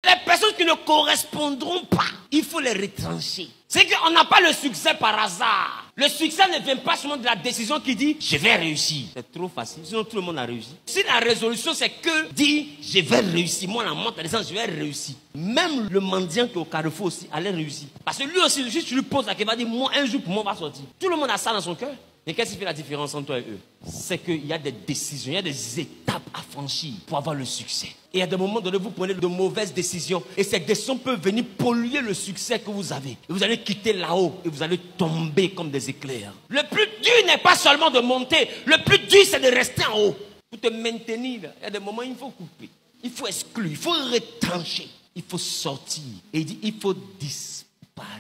Les personnes qui ne correspondront pas, il faut les retrancher. C'est qu'on n'a pas le succès par hasard. Le succès ne vient pas seulement de la décision qui dit « je vais réussir ». C'est trop facile, sinon tout le monde a réussi. Si la résolution c'est que dit « je vais réussir », moi la montre en disant « je vais réussir ». Même le mendiant qui est au carrefour aussi allait réussir. Parce que lui aussi, si tu lui poses la question, il va dire « moi un jour pour moi on va sortir ». Tout le monde a ça dans son cœur. Mais qu'est-ce qui fait la différence entre toi et eux? C'est qu'il y a des décisions, il y a des étapes à franchir pour avoir le succès. Et à des moments donnés, vous prenez de mauvaises décisions. Et ces décisions peuvent venir polluer le succès que vous avez. Et vous allez quitter là-haut et vous allez tomber comme des éclairs. Le plus dur n'est pas seulement de monter. Le plus dur, c'est de rester en haut. Pour te maintenir, il y a des moments où il faut couper. Il faut exclure, il faut retrancher. Il faut sortir. Et il dit, il faut disparaître.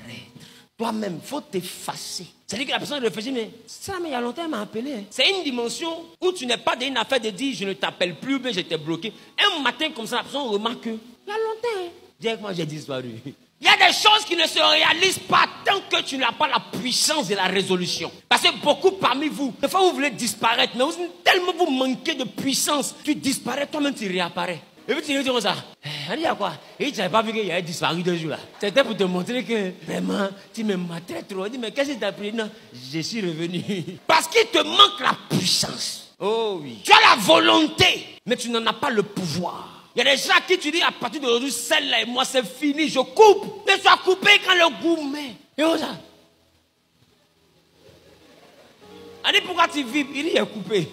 Toi-même, il faut t'effacer. C'est-à-dire que la personne réfléchit, mais ça, mais il y a longtemps, elle m'a appelé. Hein. C'est une dimension où tu n'es pas dans une affaire de dire, je ne t'appelle plus, mais je t'ai bloqué. Un matin comme ça, la personne remarque que, il y a longtemps, hein. Directement, j'ai disparu. Il y a des choses qui ne se réalisent pas tant que tu n'as pas la puissance de la résolution. Parce que beaucoup parmi vous, des fois vous voulez disparaître, mais tellement vous manquez de puissance, tu disparais, toi-même tu réapparais. Et puis tu lui dis comme ça, elle dit à quoi? Et tu n'avais pas vu qu'il avait disparu 2 jours là. C'était pour te montrer que vraiment, tu me matais trop. Il dit, mais qu'est-ce que tu as pris? Non, je suis revenu. Parce qu'il te manque la puissance. Oh oui. Tu as la volonté, mais tu n'en as pas le pouvoir. Il y a des gens à qui tu dis, à partir d'aujourd'hui, celle-là et moi, c'est fini, je coupe. Mais tu as coupé quand le goût met. Et comme ça. Elle dit, pourquoi tu vibres? Il dit, il est coupé.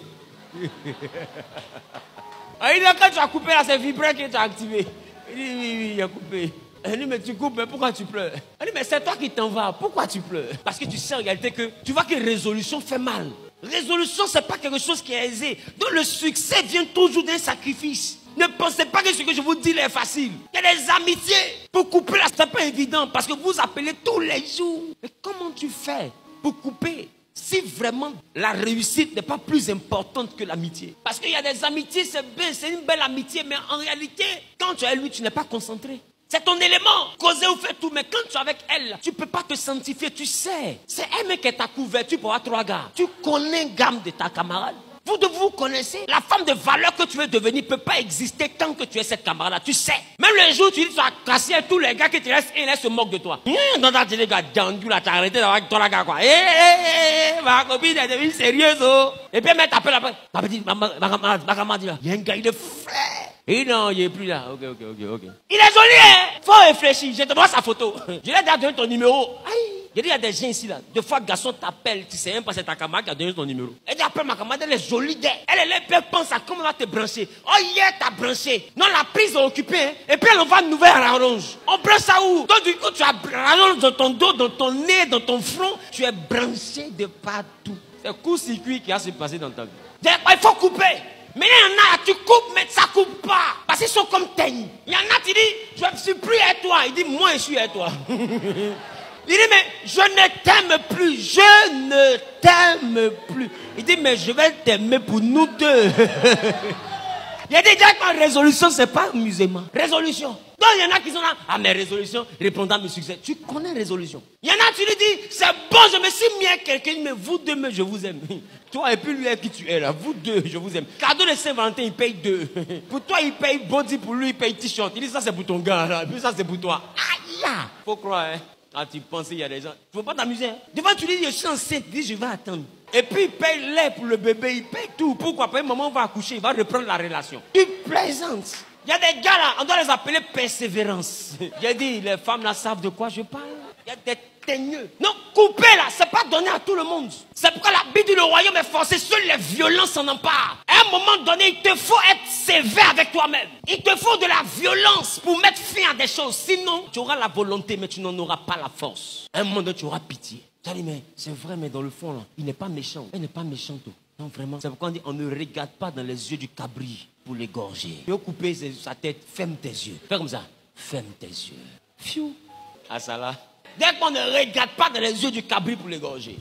Il dit, quand tu as coupé là, c'est vibré que tu as activé. Il dit, oui, il a coupé. Elle dit, mais tu coupes, mais pourquoi tu pleures? Elle dit, mais c'est toi qui t'en vas, pourquoi tu pleures? Parce que tu sais en réalité que tu vois que résolution fait mal. Résolution, c'est pas quelque chose qui est aisé. Donc le succès vient toujours d'un sacrifice. Ne pensez pas que ce que je vous dis est facile. Il y a des amitiés. Pour couper là, c'est pas évident parce que vous appelez tous les jours. Mais comment tu fais pour couper? Si vraiment la réussite n'est pas plus importante que l'amitié. Parce qu'il y a des amitiés, c'est bien, c'est une belle amitié, mais en réalité, quand tu es avec lui, tu n'es pas concentré. C'est ton élément. Causer ou faire tout, mais quand tu es avec elle, tu ne peux pas te sanctifier, tu sais. C'est elle qui est ta couverture pour avoir 3 gars. Tu connais gamme de ta camarade. Vous connaissez. La femme de valeur que tu veux devenir ne peut pas exister tant que tu es cette camarade-là. Tu sais. Même le jour où tu dis que tu vas casser tous les gars qui te restent, ils se moquent de toi. Non, les gars, là, tu as arrêté d'avoir 3 gars, quoi. Ma copine est devenue sérieuse, oh. Et puis, elle t'appelle après. Ma petite, ma camarade dit là, il y a un gars, il est frais. Et non, il n'est plus là. Ok. Il est joli, hein. Faut réfléchir. Je te vois sa photo. Je lui ai donné ton numéro. Aïe. Je dis, il y a des gens ici là. Des fois, garçon t'appelle, tu sais même pas c'est ta camarade qui a donné ton numéro. Elle dit, appelle ma camarade, elle est jolie d'elle. Elle pense à comment elle va te brancher. Oh, hier, t'as branché. Non, la prise est occupée. Hein. Et puis, elle envoie une nouvelle rallonge. On branche ça où? Donc, du coup, tu as rallonge dans ton dos, dans ton nez, dans ton front. Tu es branché de partout. C'est court-circuit qui a se passé dans ta vie. Il faut couper. Mais il y en a, tu coupes, mais ça coupe pas. Parce qu'ils sont comme teigne. Il y en a, tu dis, je ne suis plus à toi. Il dit, moi, je suis à toi. Il dit, mais je ne t'aime plus. Je ne t'aime plus. Il dit, mais je vais t'aimer pour nous deux. Il y a des gens qui ont résolution, ce n'est pas amusement. Résolution. Donc, il y en a qui sont là. Ah, mais résolution, répondant à mes succès. Tu connais résolution. Il y en a, tu lui dis, c'est bon, je me suis mis à quelqu'un, mais vous deux, mais je vous aime. Toi et puis lui, qui tu es là. Vous deux, je vous aime. Cadeau de Saint-Valentin, il paye 2. Pour toi, il paye body, pour lui, il paye t-shirt. Il dit, ça, c'est pour ton gars, là. Puis ça, c'est pour toi. Aïe! Faut croire, hein. Quand tu penses qu'il y a des gens. Tu ne faut pas t'amuser. Hein? Devant, tu dis, je suis enceinte. Il dit, je vais attendre. Et puis, il paye lait pour le bébé. Il paye tout. Pourquoi? Après, maman va accoucher. Il va reprendre la relation. Tu plaisantes. Il y a des gars là, on doit les appeler persévérance. J'ai dit, les femmes là savent de quoi je parle. Il y a des teigneux. Non, couper là, c'est pas donné à tout le monde. C'est pourquoi la Bible dit le royaume est forcé. Seules les violences s'en emparent. À un moment donné, il te faut être sévère avec toi-même. Il te faut de la violence pour mettre fin à des choses. Sinon, tu auras la volonté, mais tu n'en auras pas la force. À un moment donné, tu auras pitié. Tu as dit, mais c'est vrai, mais dans le fond là, il n'est pas méchant. Elle n'est pas méchante. Non, vraiment. C'est pourquoi on dit, on ne regarde pas dans les yeux du cabri pour l'égorger. Tu veux couper sa tête, ferme tes yeux. Fais comme ça. Ferme tes yeux. Fiou. Ah ça là. Dès qu'on ne regarde pas dans les yeux du cabri pour l'égorger.